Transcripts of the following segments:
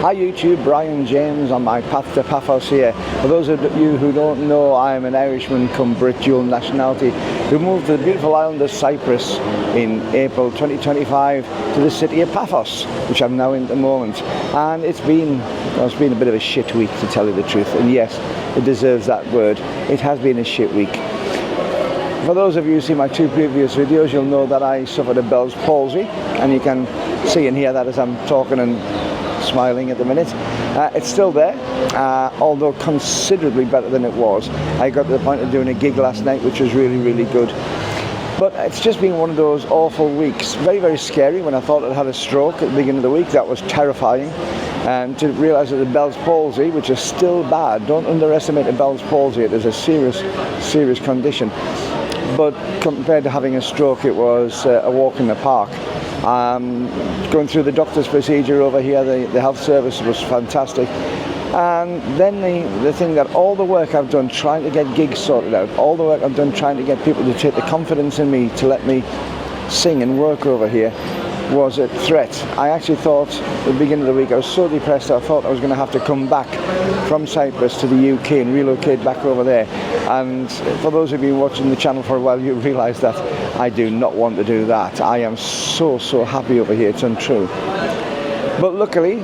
Hi YouTube, Brian James on my path to Paphos here. For those of you who don't know, I am an Irishman come Brit dual nationality who moved to the beautiful island of Cyprus in April 2025 to the city of Paphos, which I'm now in at the moment. And it's been a bit of a shit week, to tell you the truth. And yes, it deserves that word. It has been a shit week. For those of you who see my two previous videos, you'll know that I suffered a Bell's palsy, and you can see and hear that as I'm talking and smiling at the minute. It's still there, although considerably better than it was. I got to the point of doing a gig last night, which was really, really good. But it's just been one of those awful weeks. Very, very scary. When I thought I'd had a stroke at the beginning of the week, that was terrifying. And to realise that the Bell's palsy, which is still bad, don't underestimate the Bell's palsy. It is a serious, serious condition. But compared to having a stroke, it was a walk in the park. Going through the doctor's procedure over here, the health service was fantastic. And then the thing that all the work I've done trying to get gigs sorted out, all the work I've done trying to get people to take the confidence in me to let me sing and work over here was a threat. I actually thought at the beginning of the week I was so depressed I thought I was going to have to come back from Cyprus to the UK and relocate back over there. And for those of you watching the channel for a while, you realise that I do not want to do that. I am so happy over here, it's untrue. But luckily,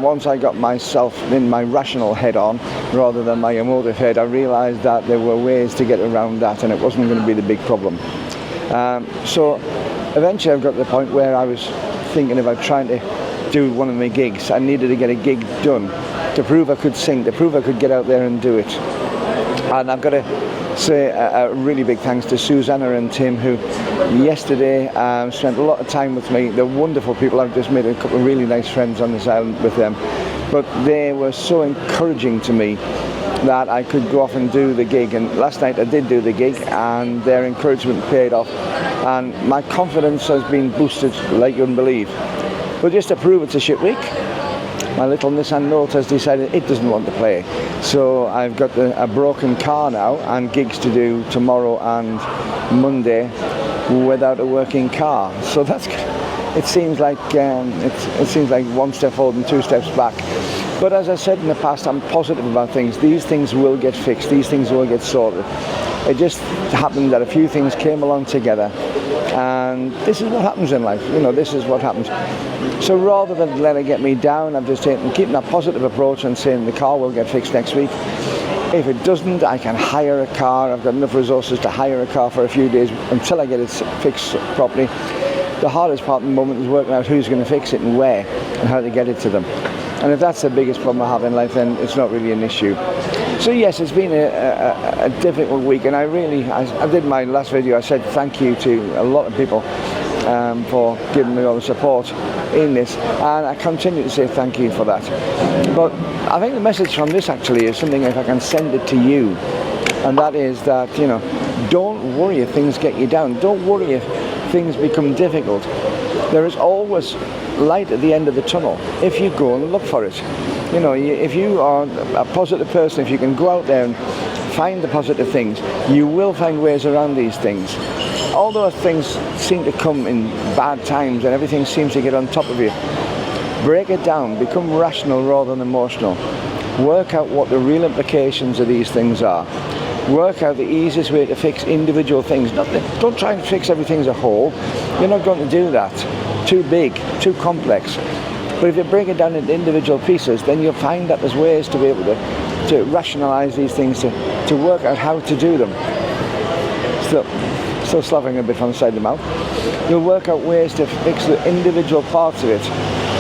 once I got myself in my rational head on rather than my emotive head, I realised that there were ways to get around that and it wasn't going to be the big problem. So eventually I got to the point where I was thinking about trying to do one of my gigs. I needed to get a gig done to prove I could sing, to prove I could get out there and do it. And I've got to say a really big thanks to Susanna and Tim, who yesterday spent a lot of time with me. They're wonderful people. I've just made a couple of really nice friends on this island with them. But they were so encouraging to me that I could go off and do the gig. And last night I did do the gig and their encouragement paid off. And my confidence has been boosted like you wouldn't believe. But just to prove it's a shit week, my little Nissan Note has decided it doesn't want to play. So I've got a broken car now and gigs to do tomorrow and Monday without a working car. So that's, it seems like it seems like one step forward and two steps back. But as I said in the past, I'm positive about things. These things will get fixed. These things will get sorted. It just happened that a few things came along together. And this is what happens in life, you know, this is what happens. So rather than let it get me down, I'm just keeping a positive approach and saying the car will get fixed next week. If it doesn't, I can hire a car. I've got enough resources to hire a car for a few days until I get it fixed properly. The hardest part at the moment is working out who's going to fix it and where and how to get it to them. And if that's the biggest problem I have in life, then it's not really an issue. So yes, it's been a difficult week, and I did my last video, I said thank you to a lot of people for giving me all the support in this, and I continue to say thank you for that. But I think the message from this actually is something, if I can send it to you, and that is that, you know, don't worry if things get you down. Don't worry if things become difficult. There is always light at the end of the tunnel if you go and look for it. You know, if you are a positive person, if you can go out there and find the positive things, you will find ways around these things. Although things seem to come in bad times and everything seems to get on top of you, break it down, become rational rather than emotional. Work out what the real implications of these things are. Work out the easiest way to fix individual things. Don't try and fix everything as a whole. You're not going to do that. Too big, too complex. But if you break it down into individual pieces, then you'll find that there's ways to be able to rationalize these things, to work out how to do them. Still sloughing a bit from the side of the mouth. You'll work out ways to fix the individual parts of it.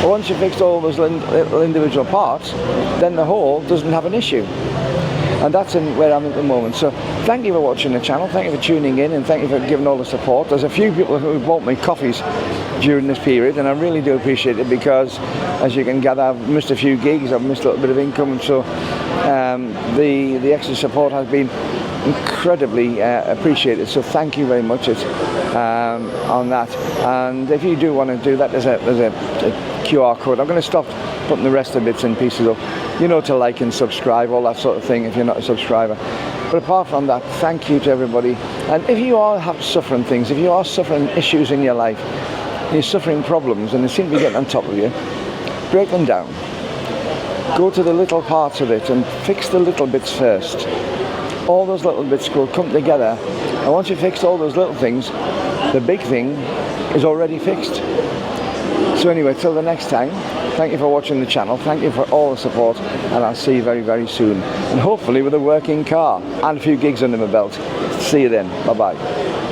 But once you've fixed all those little individual parts, then the whole doesn't have an issue. And that's where I'm at the moment. So thank you for watching the channel, thank you for tuning in, and thank you for giving all the support. There's a few people who bought me coffees during this period, and I really do appreciate it, because as you can gather, I've missed a few gigs, I've missed a little bit of income, and so the extra support has been incredibly appreciated. So thank you very much on that. And if you do want to do that, there's a QR code. I'm going to stop putting the rest of the bits and pieces up, you know, to like and subscribe, all that sort of thing if you're not a subscriber. But apart from that, thank you to everybody. And if you are suffering things, if you are suffering issues in your life, you're suffering problems and they seem to be getting on top of you, break them down. go to the little parts of it and fix the little bits first. All those little bits will come together, and once you fix all those little things, the big thing is already fixed. So anyway, till the next time, thank you for watching the channel, thank you for all the support, and I'll see you very, very soon. And hopefully with a working car and a few gigs under my belt. See you then. Bye-bye.